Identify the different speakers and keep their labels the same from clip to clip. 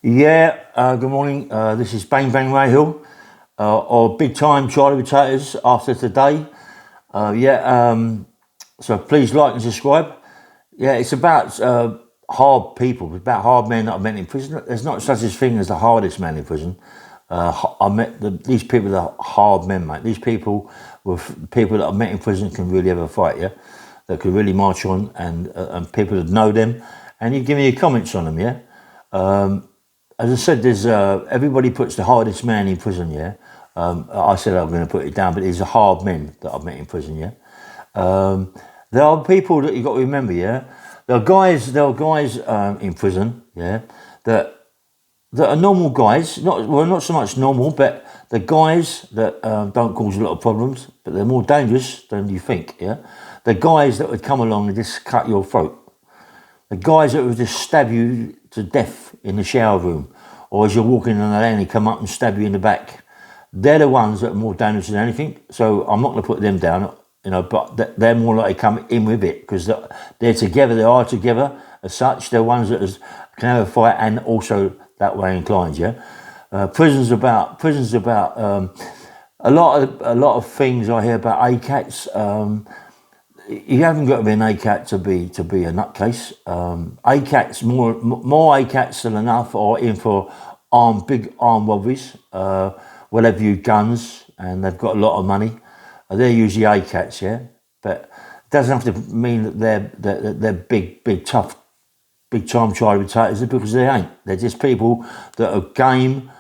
Speaker 1: Yeah, good morning. This is Bang Bang Rahill, or Big Time Charlie Potatoes after today. So please like and subscribe. Yeah, it's about hard people, it's about hard men that I've met in prison. There's not such a thing as the hardest man in prison. I met these people that are hard men, mate. These people were people that I've met in prison can really have a fight, yeah? That could really march on and people that know them. And you give me your comments on them, yeah? As I said, there's everybody puts the hardest man in prison. Yeah, I said I'm going to put it down, but these are hard men that I've met in prison. Yeah, there are people that you got to remember. Yeah, there are guys in prison. Yeah, that are normal guys. Not so much normal, but the guys that don't cause a lot of problems, but they're more dangerous than you think. Yeah, the guys that would come along and just cut your throat. The guys that would just stab you to death in the shower room, or as you're walking in the lane, come up and stab you in the back. They're the ones that are more dangerous than anything. So I'm not going to put them down, but they're more likely to come in with it because they're together. They are together as such. They're ones that can have a fight and also that way inclined. Yeah, prison's about a lot of things I hear about ACATs. You haven't got to be an ACAT to be a nutcase. ACATs, more ACATs than enough are in for big armed robberies. Will have you guns and they've got a lot of money. They're usually ACATs, yeah. But it doesn't have to mean that they're big tough, big time Charlie Potatoes because they ain't. They're just people that are game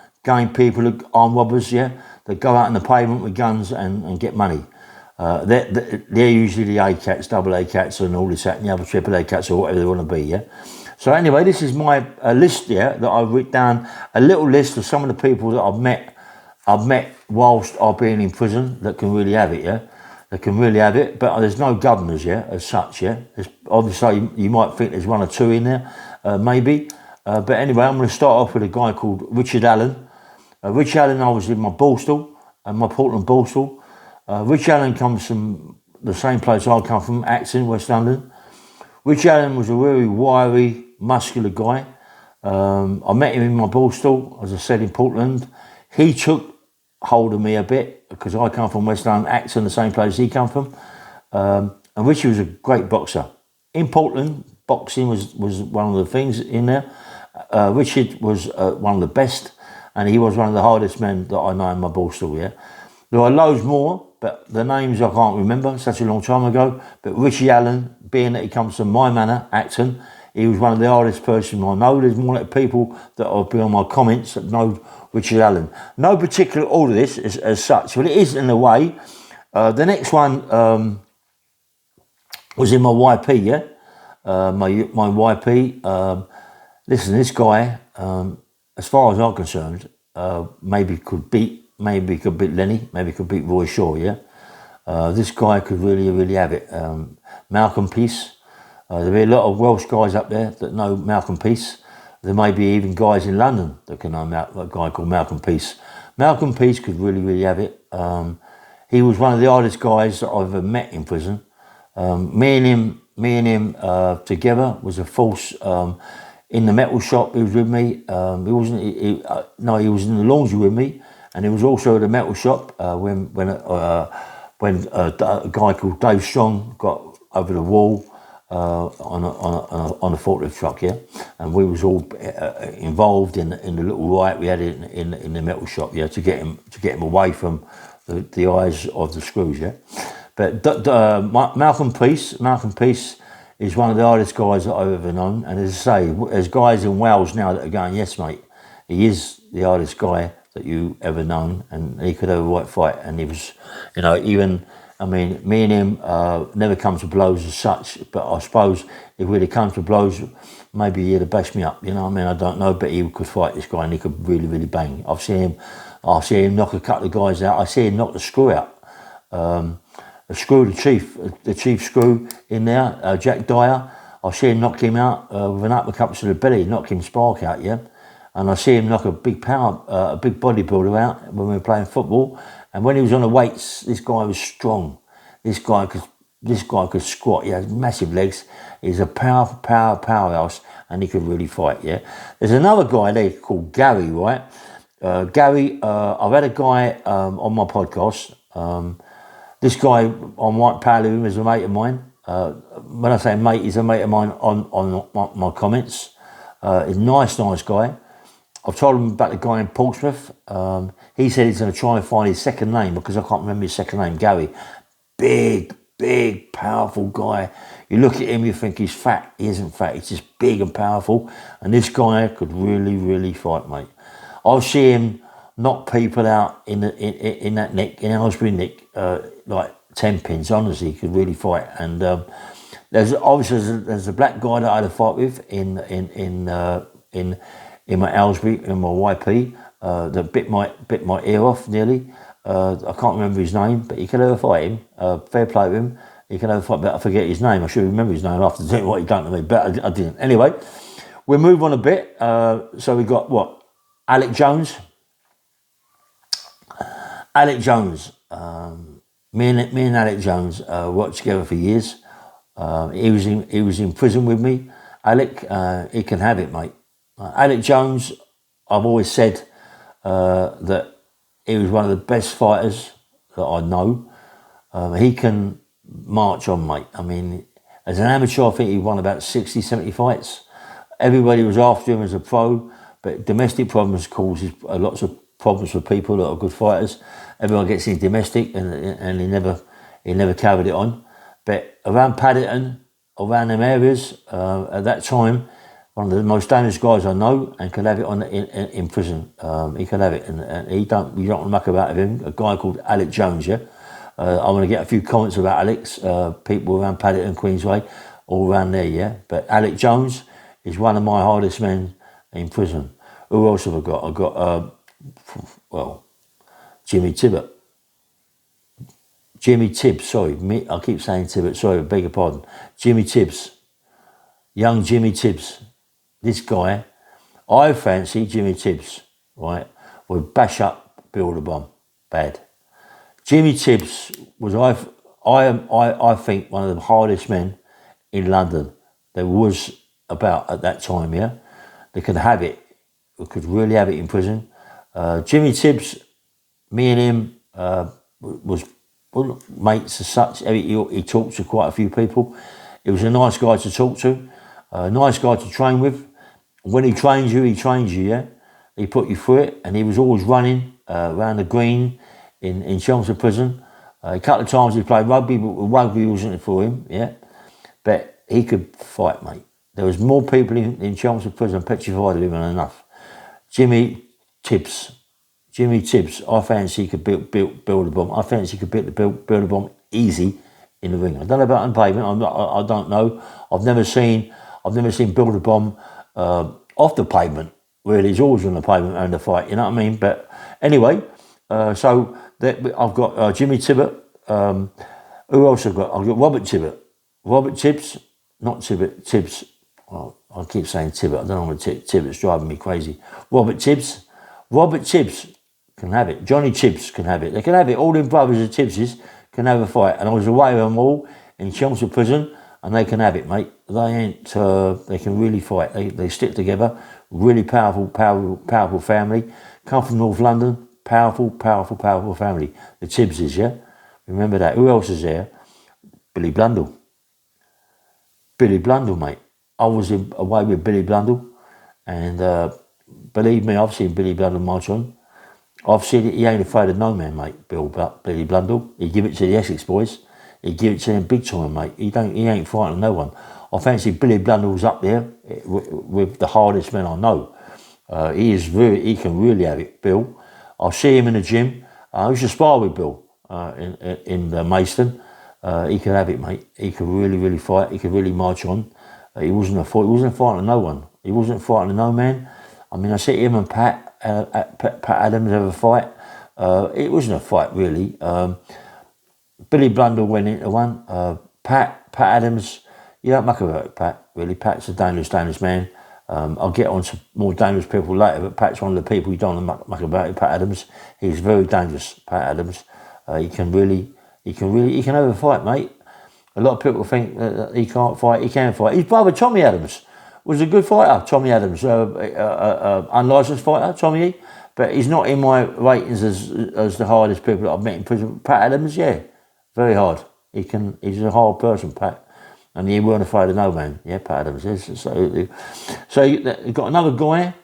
Speaker 1: people, armed robbers, yeah. That go out on the pavement with guns and get money. They're usually the ACATs, double ACATs and all this, that and the other, triple ACATs or whatever they want to be, yeah? So anyway, this is my list, yeah, that I've written down, a little list of some of the people that I've met whilst I've been in prison that can really have it, yeah? That can really have it, but there's no governors, yeah, as such, yeah? Obviously, you might think there's one or two in there, maybe. But anyway, I'm going to start off with a guy called Richard Allen. Richard Allen, I was in my Borstal, my Portland Borstal. Rich Allen comes from the same place I come from, Acton, West London. Rich Allen was a very wiry, muscular guy. I met him in my Borstal, as I said, in Portland. He took hold of me a bit because I come from West London, Acton, the same place he come from. And Richie was a great boxer. In Portland, boxing was one of the things in there. Richard was one of the best, and he was one of the hardest men that I know in my Borstal, yeah. There are loads more, but the names I can't remember, such a long time ago. But Richie Allen, being that he comes from my manor, Acton, he was one of the hardest persons I know. There's more like people that will be on my comments that know Richard Allen. No particular order this as such, but it is in a way. The next one was in my YP, yeah? My YP. Listen, this guy, as far as I'm concerned, maybe could beat Lenny, maybe could beat Roy Shaw, yeah? This guy could really have it. Malcolm Peace. There'll be a lot of Welsh guys up there that know Malcolm Peace. There may be even guys in London that can know a guy called Malcolm Peace. Malcolm Peace could really have it. He was one of the hardest guys that I've ever met in prison. Me and him together was a force. In the metal shop, he was with me. He was in the laundry with me, and he was also at the metal shop when a guy called Dave Strong got over the wall on a forklift truck, yeah, and we was all involved in the little riot we had in the metal shop, yeah, to get him away from the eyes of the screws, yeah. But Malcolm Peace is one of the hardest guys that I've ever known, and as I say, there's guys in Wales now that are going, yes, mate, he is the hardest guy that you ever known, and he could have a right fight, and he was, me and him never come to blows as such, but I suppose if we'd have come to blows, maybe he'd have bashed me up, I don't know, but he could fight this guy and he could really bang. I've seen him knock a couple of guys out. I see him knock the screw out. The chief screw in there, Jack Dyer. I see him knock him out with an uppercut to the belly, knock him spark out, yeah. And I see him knock a big bodybuilder out when we were playing football. And when he was on the weights, this guy was strong. This guy could this guy could squat. He has massive legs. He's a powerhouse, and he could really fight. Yeah. There's another guy there called Gary, right? Gary, I've had a guy on my podcast. This guy, I might pal him as a mate of mine. When I say mate, he's a mate of mine on my comments. He's a nice guy. I've told him about the guy in Portsmouth. He said he's going to try and find his second name because I can't remember his second name. Gary, big, powerful guy. You look at him, you think he's fat. He isn't fat. He's just big and powerful. And this guy could really fight, mate. I'll see him knock people out in that neck, in Aylesbury neck, like 10 pins. Honestly, he could really fight. And there's a black guy that I had a fight with in my Aylesbury, in my YP, that bit my ear off nearly. I can't remember his name, but you can have a fight him. Fair play with him. You can have a fight, but I forget his name. I should remember his name after doing what he done to me, but I didn't. Anyway, we'll move on a bit. So we got what? Alec Jones. Alec Jones. Me and Alec Jones worked together for years. He was in prison with me. Alec, he can have it, mate. Alec Jones, I've always said that he was one of the best fighters that I know. He can march on, mate. I mean, as an amateur, I think he won about 60, 70 fights. Everybody was after him as a pro, but domestic problems causes lots of problems for people that are good fighters. Everyone gets in domestic, and he never carried it on. But around Paddington, around them areas, at that time, one of the most dangerous guys I know, and could have it on in prison. He could have it, and you don't want to muck about with him. A guy called Alec Jones, yeah. I want to get a few comments about Alex. People around Paddington, Queensway, all around there, yeah. But Alec Jones is one of my hardest men in prison. Who else have I got? I've got Jimmy Tibbet. Jimmy Tibbs, sorry. I keep saying Tibbet, sorry, I beg your pardon. Jimmy Tibbs. Young Jimmy Tibbs. This guy, I fancy Jimmy Tibbs, right, would bash up Bill the Bomb. Bad. Jimmy Tibbs was, I think, one of the hardest men in London there was about at that time, yeah. They could have it. They could really have it in prison. Jimmy Tibbs, me and him was mates as such. He talked to quite a few people. He was a nice guy to talk to, a nice guy to train with. When he trains you, yeah. He put you through it, and he was always running around the green in Chelmsford Prison. A couple of times he played rugby, but rugby wasn't for him, yeah. But he could fight, mate. There was more people in Chelmsford Prison petrified of him than enough. Jimmy Tibbs, I fancy he could build a bomb. I fancy he could build a bomb easy in the ring. I don't know about on pavement. I don't know. I've never seen build a bomb off the pavement. Really, he's always on the pavement and the fight. You know what I mean? But anyway, so I've got Jimmy Tibbet. Who else I've got? I've got Robert Tibbet. Robert Tibbs, not Tibbet. Tibbs. Well, I keep saying Tibbet. I don't know what Tibbet's driving me crazy. Robert Tibbs can have it. Johnny Tibbs can have it. They can have it. All them brothers of Tibbses can have a fight. And I was away with them all in Chelmsford Prison, and they can have it, mate. They ain't. They can really fight. They stick together. Really powerful family. Come from North London. Powerful family. The Tibbses, yeah. Remember that. Who else is there? Billy Blundell, mate. I was away with Billy Blundell, and believe me, I've seen Billy Blundell march on. I've seen it. He ain't afraid of no man, mate. Billy Blundell. He give it to the Essex boys. He give it to them big time, mate. He ain't frightened of no one. I fancy Billy Blundell's up there with the hardest men I know. He can really have it, Bill. I'll see him in the gym. I used to spar with Bill in Maidstone. He could have it, mate. He could really fight. He could really march on. He wasn't frightened of no one. He wasn't frightened of no man. I mean, I see him and Pat Adams have a fight. It wasn't a fight really. Billy Blundell went into one. Pat Adams, you don't muck about it, Pat. Really, Pat's a dangerous man. I'll get on to more dangerous people later, but Pat's one of the people you don't want to muck about it. Pat Adams, he's very dangerous. Pat Adams, he can have a fight, mate. A lot of people think that he can't fight. He can fight. His brother Tommy Adams was a good fighter. Tommy Adams, unlicensed fighter, Tommy, but he's not in my ratings as the hardest people that I've met in prison. Pat Adams, yeah, very hard. He's a hard person, Pat, and he weren't afraid of no man. Yeah, Pat Adams is. So you've got another guy,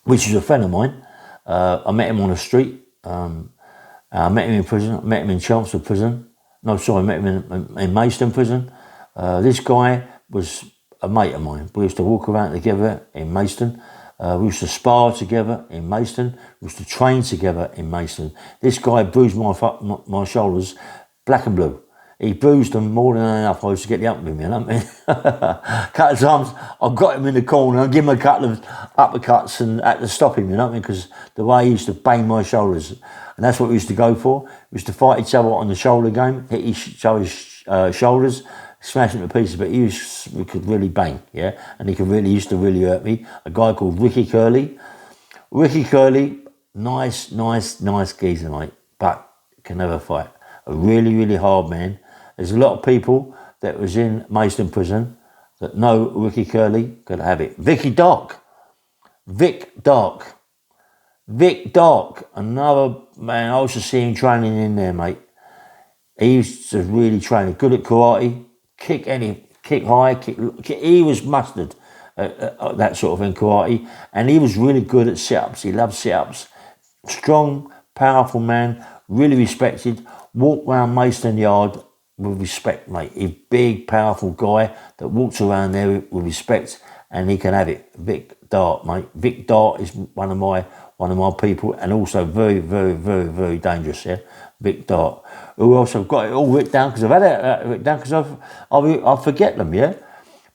Speaker 1: which is a friend of mine. I met him on the street. I met him in prison. I met him in Chelmsford prison. No, sorry, I met him in Maidstone prison. This guy was a mate of mine. We used to walk around together in Maidstone. We used to spar together in Maidstone. We used to train together in Maidstone. This guy bruised my shoulders black and blue. He bruised them more than enough. I used to get the up with him, you know what I mean? A couple of times I got him in the corner and give him a couple of uppercuts and had to stop him, you know what I mean? Because the way he used to bang my shoulders. And that's what we used to go for. We used to fight each other on the shoulder game, hit each other's shoulders, smash them to pieces. But we could really bang, yeah? And he used to really hurt me. A guy called Ricky Curley. Ricky Curley, nice geezer, mate, but can never fight. A really, really hard man. There's a lot of people that was in Maidstone prison that know Ricky Curley could have it. Vic Dark, another man. I used to see him training in there, mate. He used to really train. Good at karate, kick high, kick. He was mustard at that sort of in karate, and he was really good at sit-ups. He loved sit-ups. Strong, powerful man, really respected. Walked around Maidstone Yard with respect, mate. He's a big, powerful guy that walks around there with respect, and he can have it. Vic Dart, mate. Vic Dart is one of my people, and also very, very, very, very dangerous. Yeah, Vic Dart. Who else? I've got it all written down because I've had it written down because I forget them. Yeah,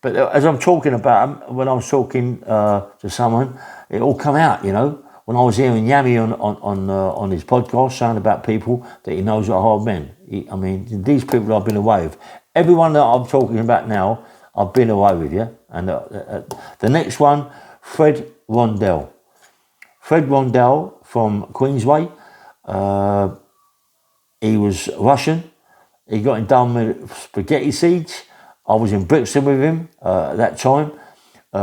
Speaker 1: but as I'm talking about them, when I was talking to someone, it all come out. You know, when I was hearing Yami on his podcast saying about people that he knows are hard men. I mean, these people I've been away with. Everyone that I'm talking about now, I've been away with, yeah? And the next one, Fred Rondell. Fred Rondell from Queensway. He was Russian. He got done with spaghetti seeds. I was in Brixton with him at that time.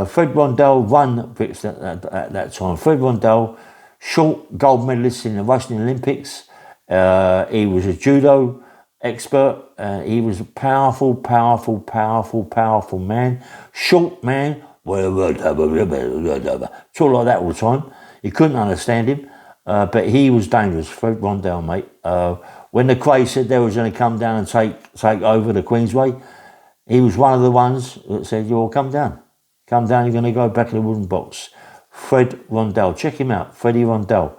Speaker 1: Fred Rondell won Brixton at that time. Fred Rondell, short gold medalist in the Russian Olympics. He was a judo expert. He was a powerful man. Short man. Talk like that all the time. You couldn't understand him. But he was dangerous. Fred Rondell, mate. When the Cray said they was going to come down and take over the Queensway, he was one of the ones that said, "You'll come down. Come down, you're going to go back in the wooden box." Fred Rondell. Check him out, Freddie Rondell.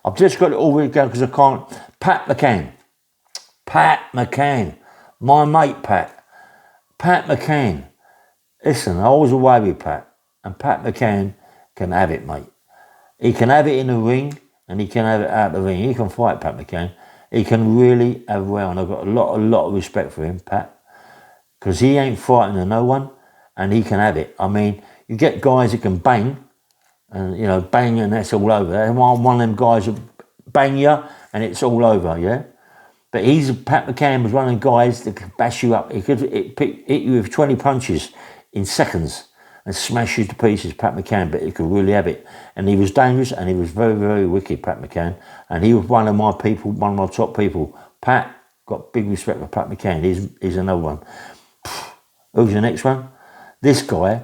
Speaker 1: I've just got it all written down because I can't. Pat McCann. My mate, Pat. Pat McCann. Listen, I was away with Pat. And Pat McCann can have it, mate. He can have it in the ring and he can have it out the ring. He can fight, Pat McCann. He can really have it well. And I've got a lot of respect for him, Pat. Because he ain't frightened of no one. And he can have it. I mean, you get guys that can bang, and bang, and that's all over. And one of them guys will bang you, and it's all over, yeah. But Pat McCann was one of the guys that could bash you up. He could hit you with 20 punches in seconds and smash you to pieces, Pat McCann. But he could really have it, and he was dangerous, and he was very, very wicked, Pat McCann. And he was one of my people, one of my top people. Pat, got big respect for Pat McCann. He's another one. Who's the next one? This guy,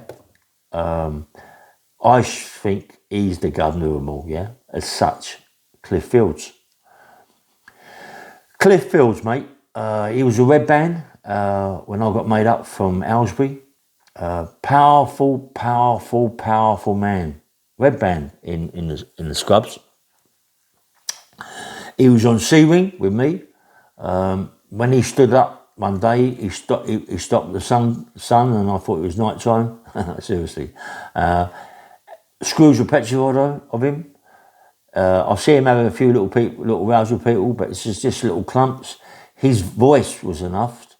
Speaker 1: I think he's the governor of them all, yeah, as such. Cliff Fields. Cliff Fields, mate. He was a red band when I got made up from Aylesbury. Powerful man. Red band in the scrubs. He was on C-Ring with me. When he stood up one day, he stopped the sun, and I thought it was night time. Seriously. Screws were petrified of him. I see him having a few little rows with people, but it's just little clumps. His voice was enough.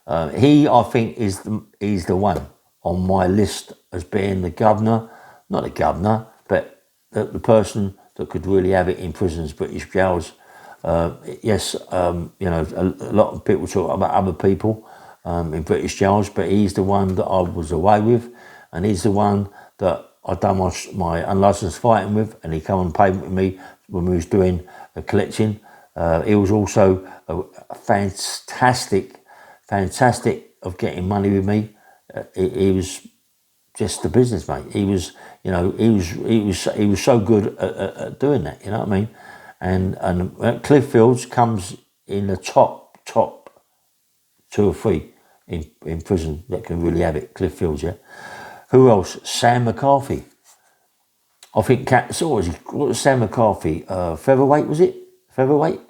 Speaker 1: I think, is the one on my list as being the governor, not the governor, but the person that could really have it in prisons, British jails. Yes, a lot of people talk about other people in British jails, but he's the one that I was away with, and he's the one that I done my unlicensed fighting with, and he come and paid with me when we was doing a collection. He was also a fantastic of getting money with me. He was just the business, mate. He was so good at doing that. You know what I mean? And Cliff Fields comes in the top 2 or 3 in prison that can really have it. Cliff Fields, yeah. Who else? Sam McCarthy. I think what was Sam McCarthy? Featherweight, was it? Featherweight.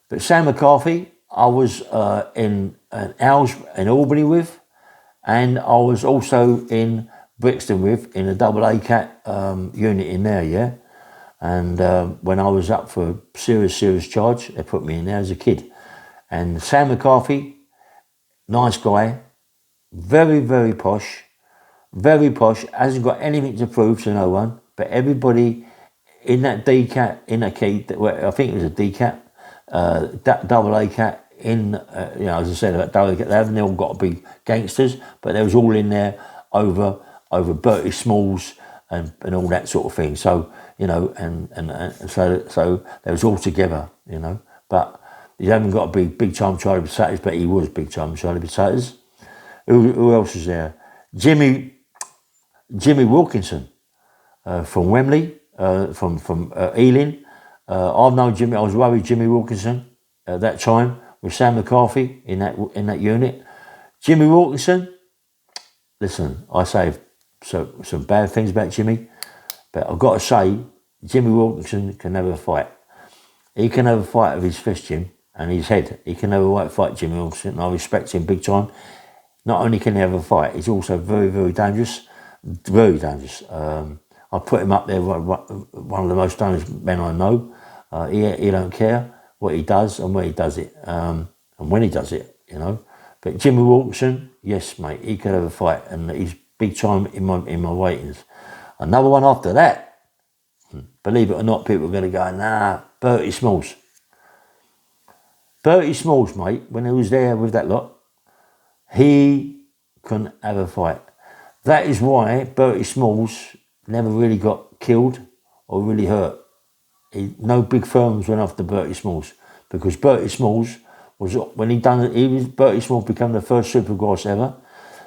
Speaker 1: But Sam McCarthy, I was in Albany with, and I was also in Brixton with, in a double ACAT unit in there, yeah. And when I was up for a serious charge, they put me in there as a kid. And Sam McCarthy, nice guy, very posh, hasn't got anything to prove to no one, but everybody in that DCAT, in a key, I think it was a DCAT, double ACAT, as I said, about double ACAT, they haven't all got to be gangsters, but they was all in there over Bertie Smalls and all that sort of thing. So, so they was all together, but you haven't got to be big time Charlie Potatoes, but he was big time Charlie Potatoes. Who else was there? Jimmy Wilkinson from Wembley, from Ealing. I've known Jimmy. I was away with Jimmy Wilkinson at that time with Sam McCarthy in that unit. Jimmy Wilkinson. Listen, I say some bad things about Jimmy, but I've got to say, Jimmy Wilkinson can never fight. He can never fight with his fist, Jim, and his head. He can never fight Jimmy Wilkinson, and I respect him big time. Not only can he have a fight, he's also very dangerous. Very dangerous. I put him up there, one of the most dangerous men I know. He don't care what he does and where he does it, and when he does it, But Jimmy Wilkinson, yes, mate, he could have a fight, and he's big time in my weightings. Another one after that, believe it or not, people are going to go, nah, Bertie Smalls. Bertie Smalls, mate, when he was there with that lot, he couldn't have a fight. That is why Bertie Smalls never really got killed or really hurt. No big firms went after Bertie Smalls, because Bertie Smalls was, when Bertie Smalls became the first Supergrass ever.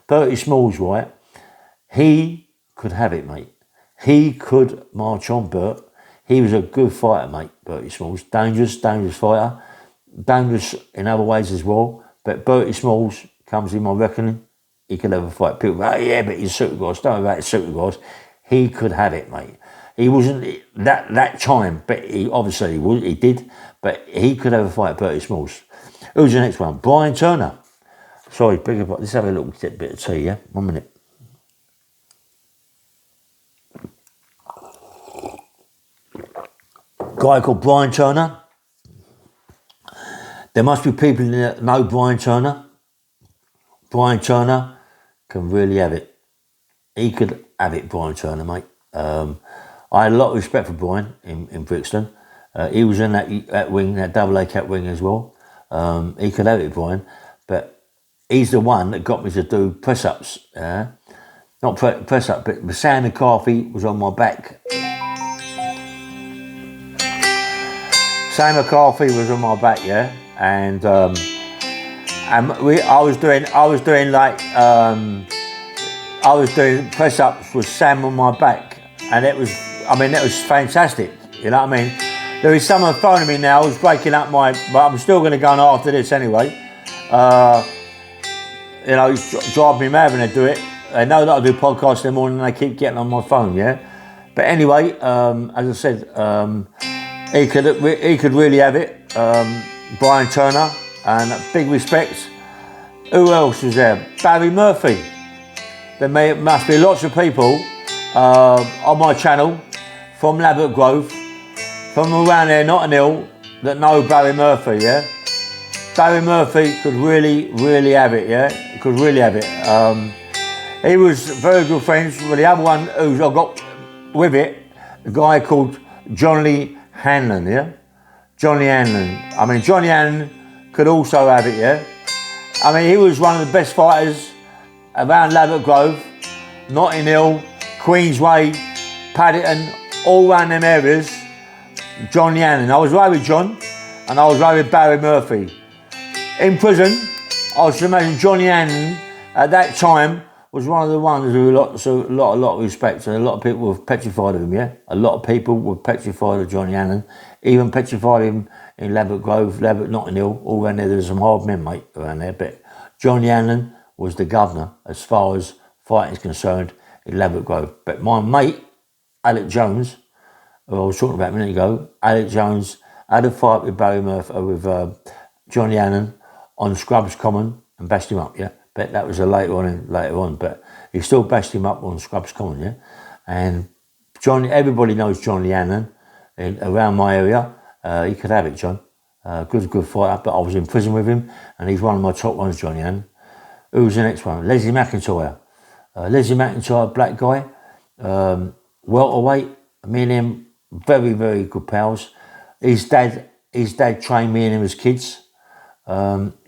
Speaker 1: Bertie Smalls, right, he could have it, mate. He could march on Bert. He was a good fighter, mate, Bertie Smalls. Dangerous fighter. Dangerous in other ways as well. But Bertie Smalls comes in my reckoning, he could have a fight. People go, oh, yeah, but he's Supergrass. Don't worry about Supergrass. He could have it, mate. He wasn't that time, but he did. But he could have a fight, Bertie Smalls. Who's the next one? Brian Turner. Sorry, let's have a little bit of tea, yeah? 1 minute. Guy called Brian Turner. There must be people in there that know Brian Turner. Brian Turner can really have it. He could have it, Brian Turner, mate. I had a lot of respect for Brian in Brixton. He was in that wing, that double ACAT wing as well. He could have it, Brian. But he's the one that got me to do press-ups. Not press-up, but Sam McCarthy was on my back. Sam McCarthy was on my back, yeah, and I was doing press-ups with Sam on my back, and it was fantastic. You know what I mean? There is someone phoning me now who's breaking up but I'm still going to go on after this anyway. It's driving me mad when they do it. They know that I do podcasts in the morning and they keep getting on my phone, yeah. But anyway, as I said, he could really have it. Brian Turner, and big respect. Who else was there? Barry Murphy. There must be lots of people on my channel from Ladbroke Grove, from around there, Notting Hill, that know Barry Murphy, yeah? Barry Murphy could really have it, yeah? Could really have it. He was very good friends with the other one who I got with it, a guy called John Lee Hanlon, yeah? Johnny Hanlon. I mean, Johnny Hanlon could also have it, yeah? I mean, he was one of the best fighters around Laverick Grove, Notting Hill, Queensway, Paddington, all around them areas. Johnny Hanlon. I was right with John, and I was right with Barry Murphy. In prison, I was imagine Johnny Hanlon at that time was one of the ones who a lot of respect, and a lot of people were petrified of him, yeah? A lot of people were petrified of Johnny Hanlon, even petrified him in Laverick Grove, Laverick, Notting Hill, all around there. There's some hard men, mate, around there, but Johnny Hanlon was the governor as far as fighting is concerned in Laverick Grove. But my mate, Alec Jones, who I was talking about a minute ago, Alec Jones had a fight with Barry Murphy, with Johnny Hanlon on Scrubs Common and bashed him up, yeah? But that was later on, but he still bashed him up on Scrubs Common, yeah? And everybody knows Johnny Hanlon around my area. He could have it, John. Good fighter, but I was in prison with him, and he's one of my top ones, Johnny Hanlon. Who's the next one? Leslie McIntyre. Leslie McIntyre, black guy, welterweight. Me and him, very, very good pals. His dad trained me and him as kids.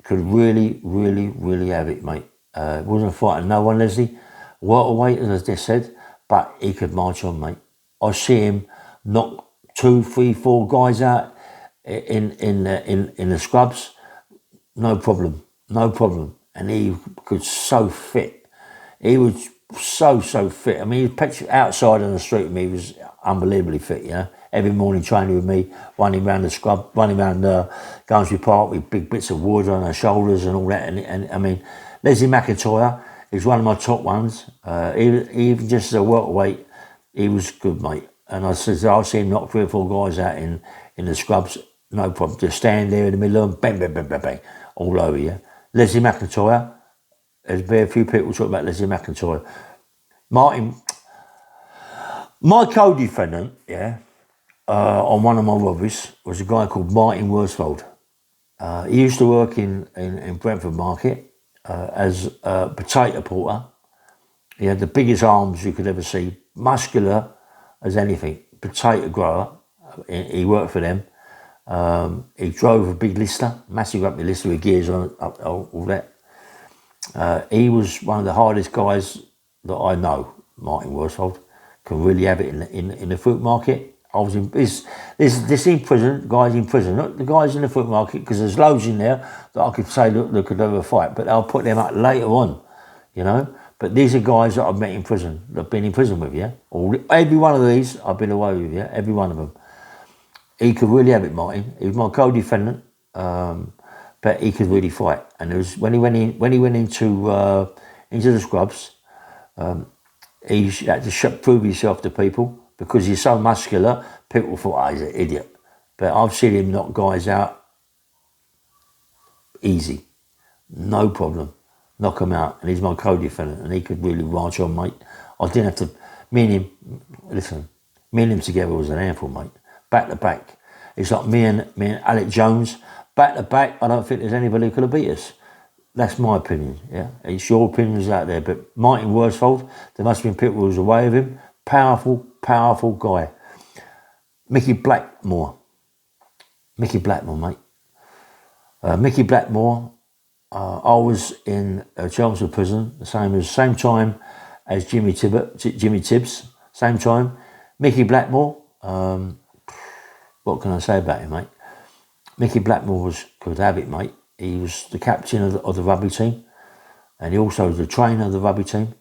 Speaker 1: Could really, really, really have it, mate. Wasn't fighting no one, Leslie. Welterweight, as I just said, but he could march on, mate. I see him knock 2, 3, 4 guys out in the scrubs. No problem. And he could so fit. He was so fit. I mean, he was outside on the street with me. He was unbelievably fit, you know. Every morning training with me, running around the scrub, running around Gumtree Park with big bits of wood on her shoulders and all that. And I mean, Leslie McIntyre is one of my top ones. Even just as a welterweight, he was good, mate. And I said, I'll see him knock 3 or 4 guys out in the scrubs, no problem. Just stand there in the middle of them, bang, bang, bang, bang, bang, all over you. Leslie McIntyre, there's been a few people talking about Leslie McIntyre. Martin, my co-defendant, yeah, on one of my robberies was a guy called Martin Worsfold. He used to work in Brentford Market as a potato porter. He had the biggest arms you could ever see, muscular as anything, potato grower. He worked for them. He drove a big Lister, massive rugby Lister with gears on it, all that. He was one of the hardest guys that I know, Martin Worsfold. Can really have it in the fruit market. I was in this in prison, guys in prison, not the guys in the fruit market, because there's loads in there that I could say, look, they could have a fight, but I'll put them up later on, you know. But these are guys that I've met in prison, that I've been in prison with, yeah. Every one of these I've been away with, yeah. Every one of them. He could really have it, Martin. He was my co-defendant, but he could really fight. And it was when he went into the scrubs. He had to prove himself to people because he's so muscular. People thought, he's an idiot. But I've seen him knock guys out easy, no problem, knock them out. And he's my co-defendant, and he could really march on, mate. I didn't have to. Me and him together was an handful, mate. Back to back, it's like me and Alec Jones, back to back. I don't think there's anybody who could have beat us. That's my opinion, yeah. It's your opinions out there. But Martin Worsfold, there must have been people who was away with him. Powerful guy. Mickey Blackmore, mate. Mickey Blackmore, I was in Chelmsford prison, same time as Jimmy Tibbs, same time. Mickey Blackmore, what can I say about him, mate? Mickey Blackmore could have it, mate. He was the captain of the rugby team, and he also was the trainer of the rugby team.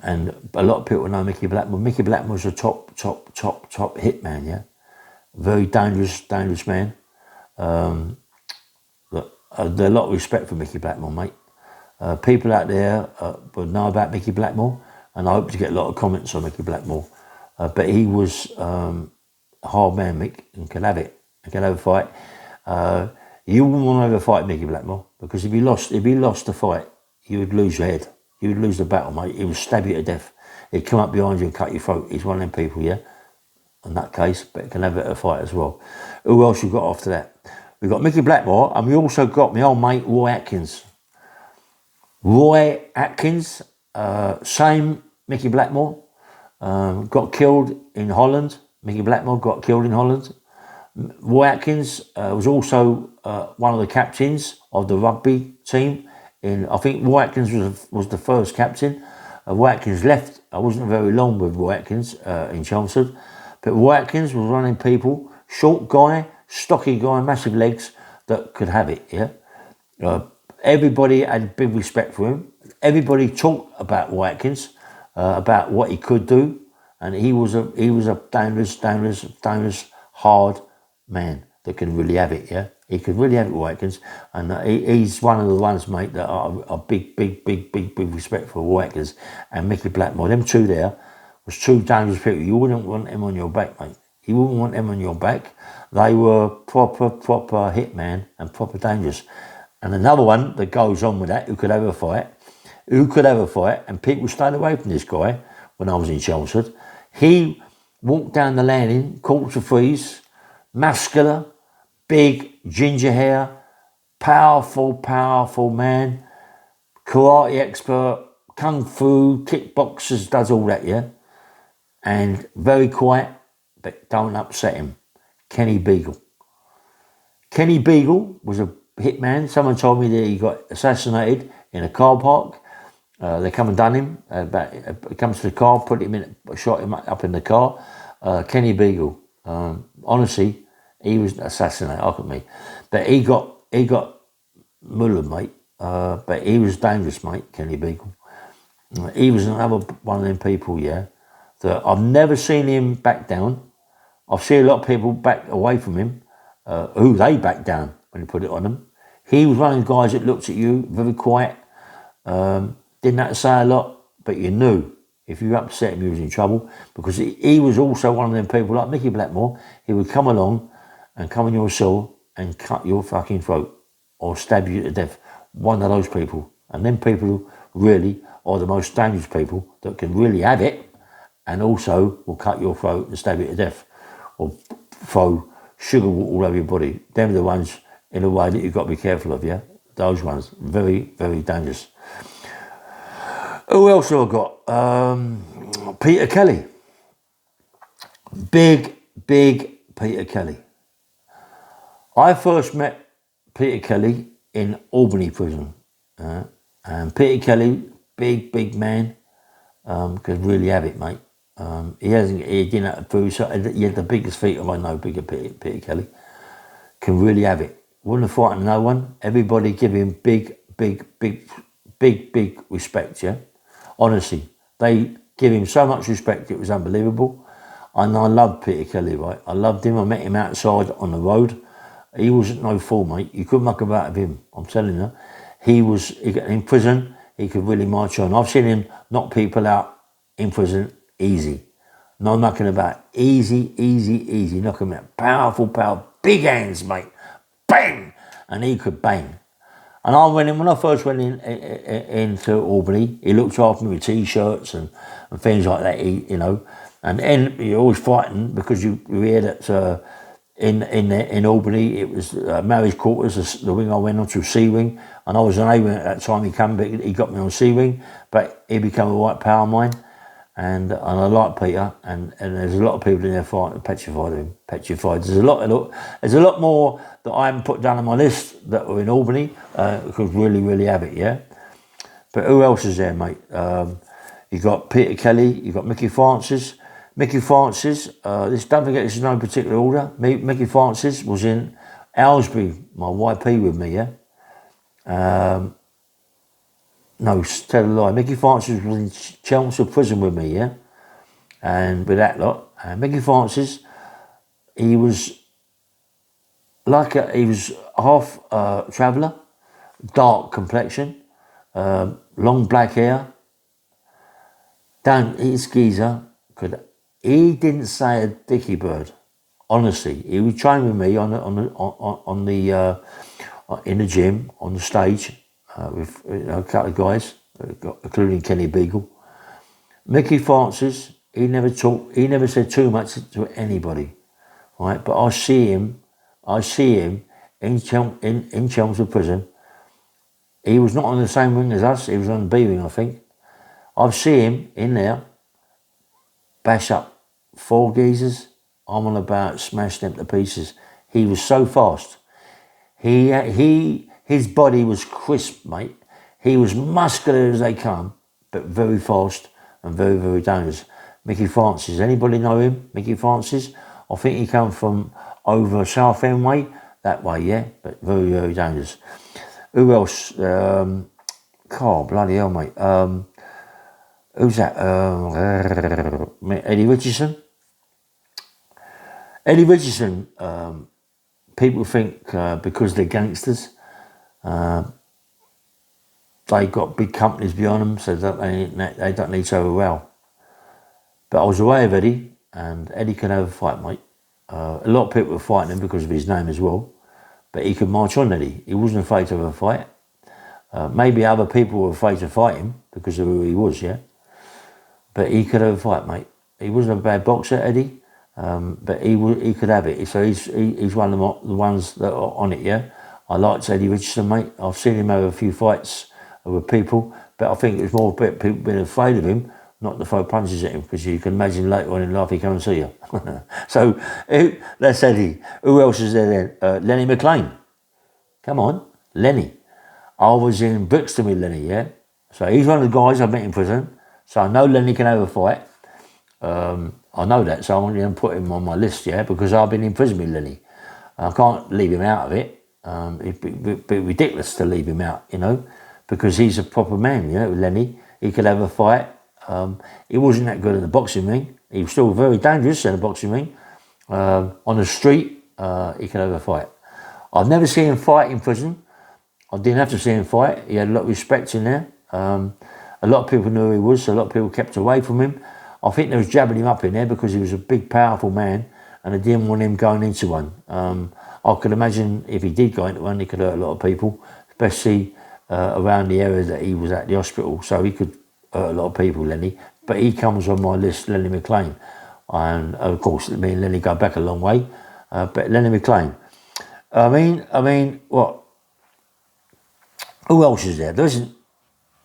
Speaker 1: And a lot of people know Mickey Blackmore. Mickey Blackmore was a top hit man, yeah. Very dangerous man. There's a lot of respect for Mickey Blackmore, mate. People out there would know about Mickey Blackmore, and I hope to get a lot of comments on Mickey Blackmore. But he was a hard man, Mick, and could have it. He could have a fight. You wouldn't want to have a fight, Mickey Blackmore, because if he lost the fight, you would lose your head. You would lose the battle, mate. He would stab you to death. He'd come up behind you and cut your throat. He's one of them people, yeah. In that case, but he can have a fight as well. Who else you got after that? We got Mickey Blackmore, and we also got my old mate Roy Atkins. Roy Atkins, same Mickey Blackmore, got killed in Holland. Mickey Blackmore got killed in Holland. Roy Atkins was also one of the captains of the rugby team. I think Roy Atkins was the first captain. Roy Atkins left. I wasn't very long with Roy Atkins in Chelmsford, but Roy Atkins was running people, short guy, stocky guy, massive legs that could have it. Yeah, everybody had big respect for him. Everybody talked about Roy Atkins, about what he could do, and he was a dangerous, hard man that can really have it. Yeah, he could really have it, Roy Atkins, and he's one of the ones, mate, that are big respect for Roy Atkins and Mickey Blackmore. Them two there was two dangerous people. You wouldn't want them on your back, mate. You wouldn't want them on your back. They were proper hitman and proper dangerous. And another one that goes on with that, who could have a fight, and people stayed away from this guy when I was in Chelmsford. He walked down the landing, quarter to freeze, muscular, big, ginger hair, powerful man, karate expert, kung fu, kickboxers, does all that, yeah? And very quiet, but don't upset him. Kenny Beagle. Kenny Beagle was a hitman. Someone told me that he got assassinated in a car park. They come and done him. He comes to the car, shot him up in the car. Kenny Beagle. Honestly, he was assassinated. Look at me, but he got mullered, mate. But he was dangerous, mate. Kenny Beagle. He was another one of them people, yeah, that I've never seen him back down. I've seen a lot of people back away from him, who they backed down when he put it on them. He was one of the guys that looked at you, very quiet, didn't have to say a lot, but you knew if you upset him, he was in trouble, because he was also one of them people like Mickey Blackmore. He would come along and come in your cell and cut your fucking throat or stab you to death. One of those people. And them people really are the most dangerous people that can really have it and also will cut your throat and stab you to death or throw sugar all over your body. Them are the ones in a way that you've got to be careful of, yeah? Those ones, very dangerous. Who else have I got? Peter Kelly. Big Peter Kelly. I first met Peter Kelly in Albany prison. And Peter Kelly, big man, could really have it, mate. He didn't have to prove so. He had the biggest feet I know, bigger Peter Kelly. Can really have it. Wouldn't have frightened no one. Everybody give him big respect, yeah? Honestly, they give him so much respect, it was unbelievable. And I loved Peter Kelly, right? I loved him. I met him outside on the road. He wasn't no fool, mate. You couldn't muck about with him, I'm telling you. He got in prison, he could really march on. I've seen him knock people out in prison easy. No mucking about. Easy. Knock him out. Powerful. Big hands, mate. Bang! And he could bang. And when I first went into Albany, he looked after me with T-shirts and things like that, And then you're always frightened because you hear that in Albany, it was Mary's quarters, the wing I went on to C-wing. And I was an A-wing at that time. He got me on C-wing, but he became a right pal of mine. And I like Peter, and there's a lot of people in there fighting, petrified of him. There's a lot more that I haven't put down on my list that were in Albany, could really have it, yeah. But who else is there, mate? You got Peter Kelly, you got Mickey Francis. Mickey Francis, don't forget this is no particular order. Mickey Francis was in Aylesbury, my YP with me, yeah. No, tell a lie. Mickey Francis was in Chelmsford prison with me, yeah? And with that lot. And Mickey Francis, he was half traveller, dark complexion, long black hair. His geezer he didn't say a dicky bird. Honestly, he would train with me in the gym, on the stage. With a couple of guys, including Kenny Beagle. Mickey Francis, he never said too much to anybody, right? But I see him in Chelmsford prison. He was not on the same wing as us, he was on the B wing, I think. I see him in there, bash up 4 geezers. I'm on about smash them to pieces. He was so fast. His body was crisp, mate. He was muscular as they come, but very fast and very, very dangerous. Mickey Francis, anybody know him? Mickey Francis? I think he come from over Southend way, that way, yeah, but very, very dangerous. Who else? Bloody hell, mate. Who's that? Eddie Richardson. Eddie Richardson, people think because they're gangsters, they got big companies behind them, so they don't need to have a row. But I was away with Eddie, and Eddie can have a fight, mate. A lot of people were fighting him because of his name as well, but he could march on, Eddie. He wasn't afraid to have a fight. Maybe other people were afraid to fight him because of who he was, yeah? But he could have a fight, mate. He wasn't a bad boxer, Eddie, but he could have it. So he's one of the ones that are on it, yeah? I liked Eddie Richardson, mate. I've seen him have a few fights with people, but I think it was more people being afraid of him, not to throw punches at him, because you can imagine later on in life he come and see you. So that's Eddie. Who else is there then? Lenny McLean. Come on, Lenny. I was in Brixton with Lenny, yeah? So he's one of the guys I met in prison. So I know Lenny can have a fight. I know that, so I want to put him on my list, yeah? Because I've been in prison with Lenny. I can't leave him out of it. It'd be ridiculous to leave him out, you know? Because he's a proper man, you know, Lenny. He could have a fight. He wasn't that good in the boxing ring. He was still very dangerous in the boxing ring. On the street, he could have a fight. I've never seen him fight in prison. I didn't have to see him fight. He had a lot of respect in there. A lot of people knew who he was, so a lot of people kept away from him. I think they was jabbing him up in there because he was a big, powerful man, and they didn't want him going into one. I could imagine if he did go into one, he could hurt a lot of people, especially around the area that he was at the hospital. So he could hurt a lot of people, Lenny. But he comes on my list, Lenny McLean. And of course, me and Lenny go back a long way. But Lenny McLean. I mean, what? Who else is there? There isn't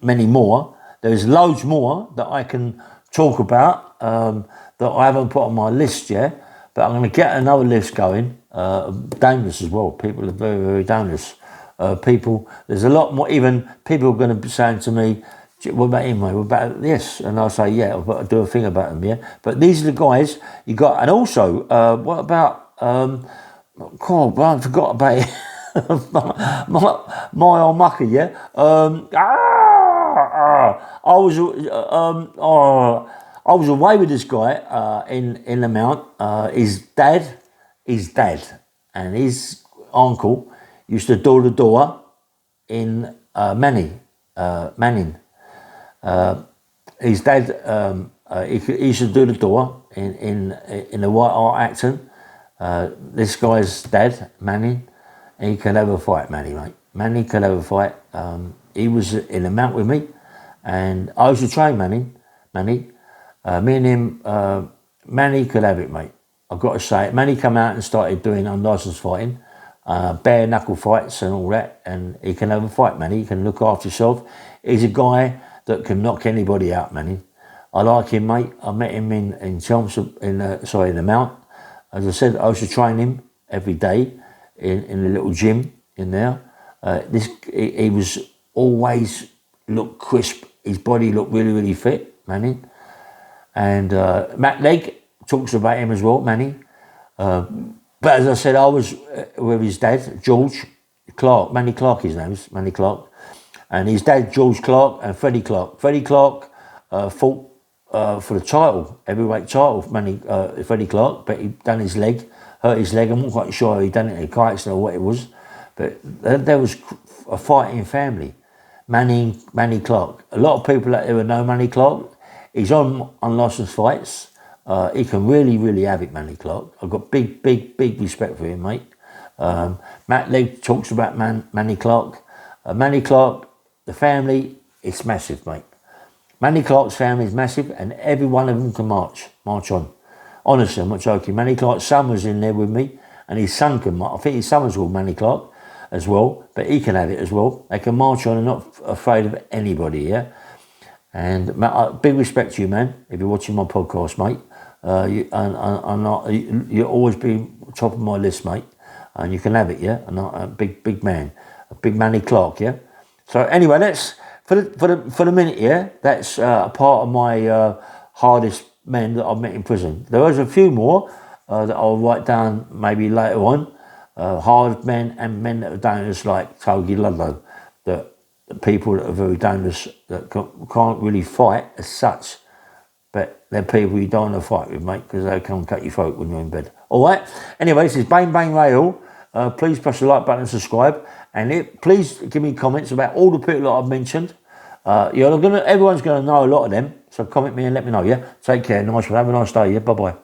Speaker 1: many more. There's loads more that I can talk about that I haven't put on my list yet. But I'm going to get another list going. Dangerous as well. People are very, very dangerous. There's a lot more. Even people are going to be saying to me, what about him, mate? What about this? And I'll say, yeah, I've got to do a thing about them, yeah. But these are the guys you got. And also, what about, I forgot about it. my old mucker, yeah. I was away with this guy in the Mount. His dad, and his uncle used to door to door in Manning. His dad, he used to do the door in the White Hart Acton. This guy's dad, Manning, he could have a fight, Manny, mate. Manny could have a fight. He was in the Mount with me, and I used to train Manny. Me and him, Manny could have it, mate. I've got to say it. Manny come out and started doing unlicensed fighting, bare knuckle fights and all that, and he can have a fight, Manny. He can look after himself. He's a guy that can knock anybody out, Manny. I like him, mate. I met him in Chelmsford, in the Mount. As I said, I used to train him every day in the little gym in there. He was always looked crisp. His body looked really, really fit, Manny. And Matt Legg talks about him as well, Manny. But as I said, I was with his dad, George Clark. Manny Clark, his name is Manny Clark. And his dad, George Clark, and Freddie Clark. Freddie Clark fought for the title, heavyweight title, Freddie Clark, but he done his leg, hurt his leg. I'm not quite sure he done it in a car accident or what it was. But there was a fighting family. Manny Clark. A lot of people out there would know Manny Clark. He's on unlicensed fights. He can really, really have it, Manny Clark. I've got big, big, big respect for him, mate. Matt Legg talks about Manny Clark. Manny Clark, the family, it's massive, mate. Manny Clark's family is massive, and every one of them can march on. Honestly, I'm not joking. Manny Clark's son was in there with me, and his son can march. I think his son was called Manny Clark as well, but he can have it as well. They can march on and not afraid of anybody, yeah? And big respect to you, man, if you're watching my podcast, mate. You'll always be top of my list, mate. and you can have it, yeah. And a big man, a big Manny Clark, yeah. So anyway, that's for the minute, yeah. That's a part of my hardest men that I've met in prison. There was a few more that I'll write down maybe later on. Hard men and men that are dangerous, like Togi Ludlow, that the people that are very dangerous that can't really fight as such, but they're people you don't want to fight with, mate, because they come cut your throat when you're in bed. All right. Anyway, this is Bang Bang Rail. Please press the like button and subscribe, and please give me comments about all the people that I've mentioned. Everyone's gonna know a lot of them, so comment me and let me know. Yeah. Take care. Nice one. Have a nice day. Yeah. Bye bye.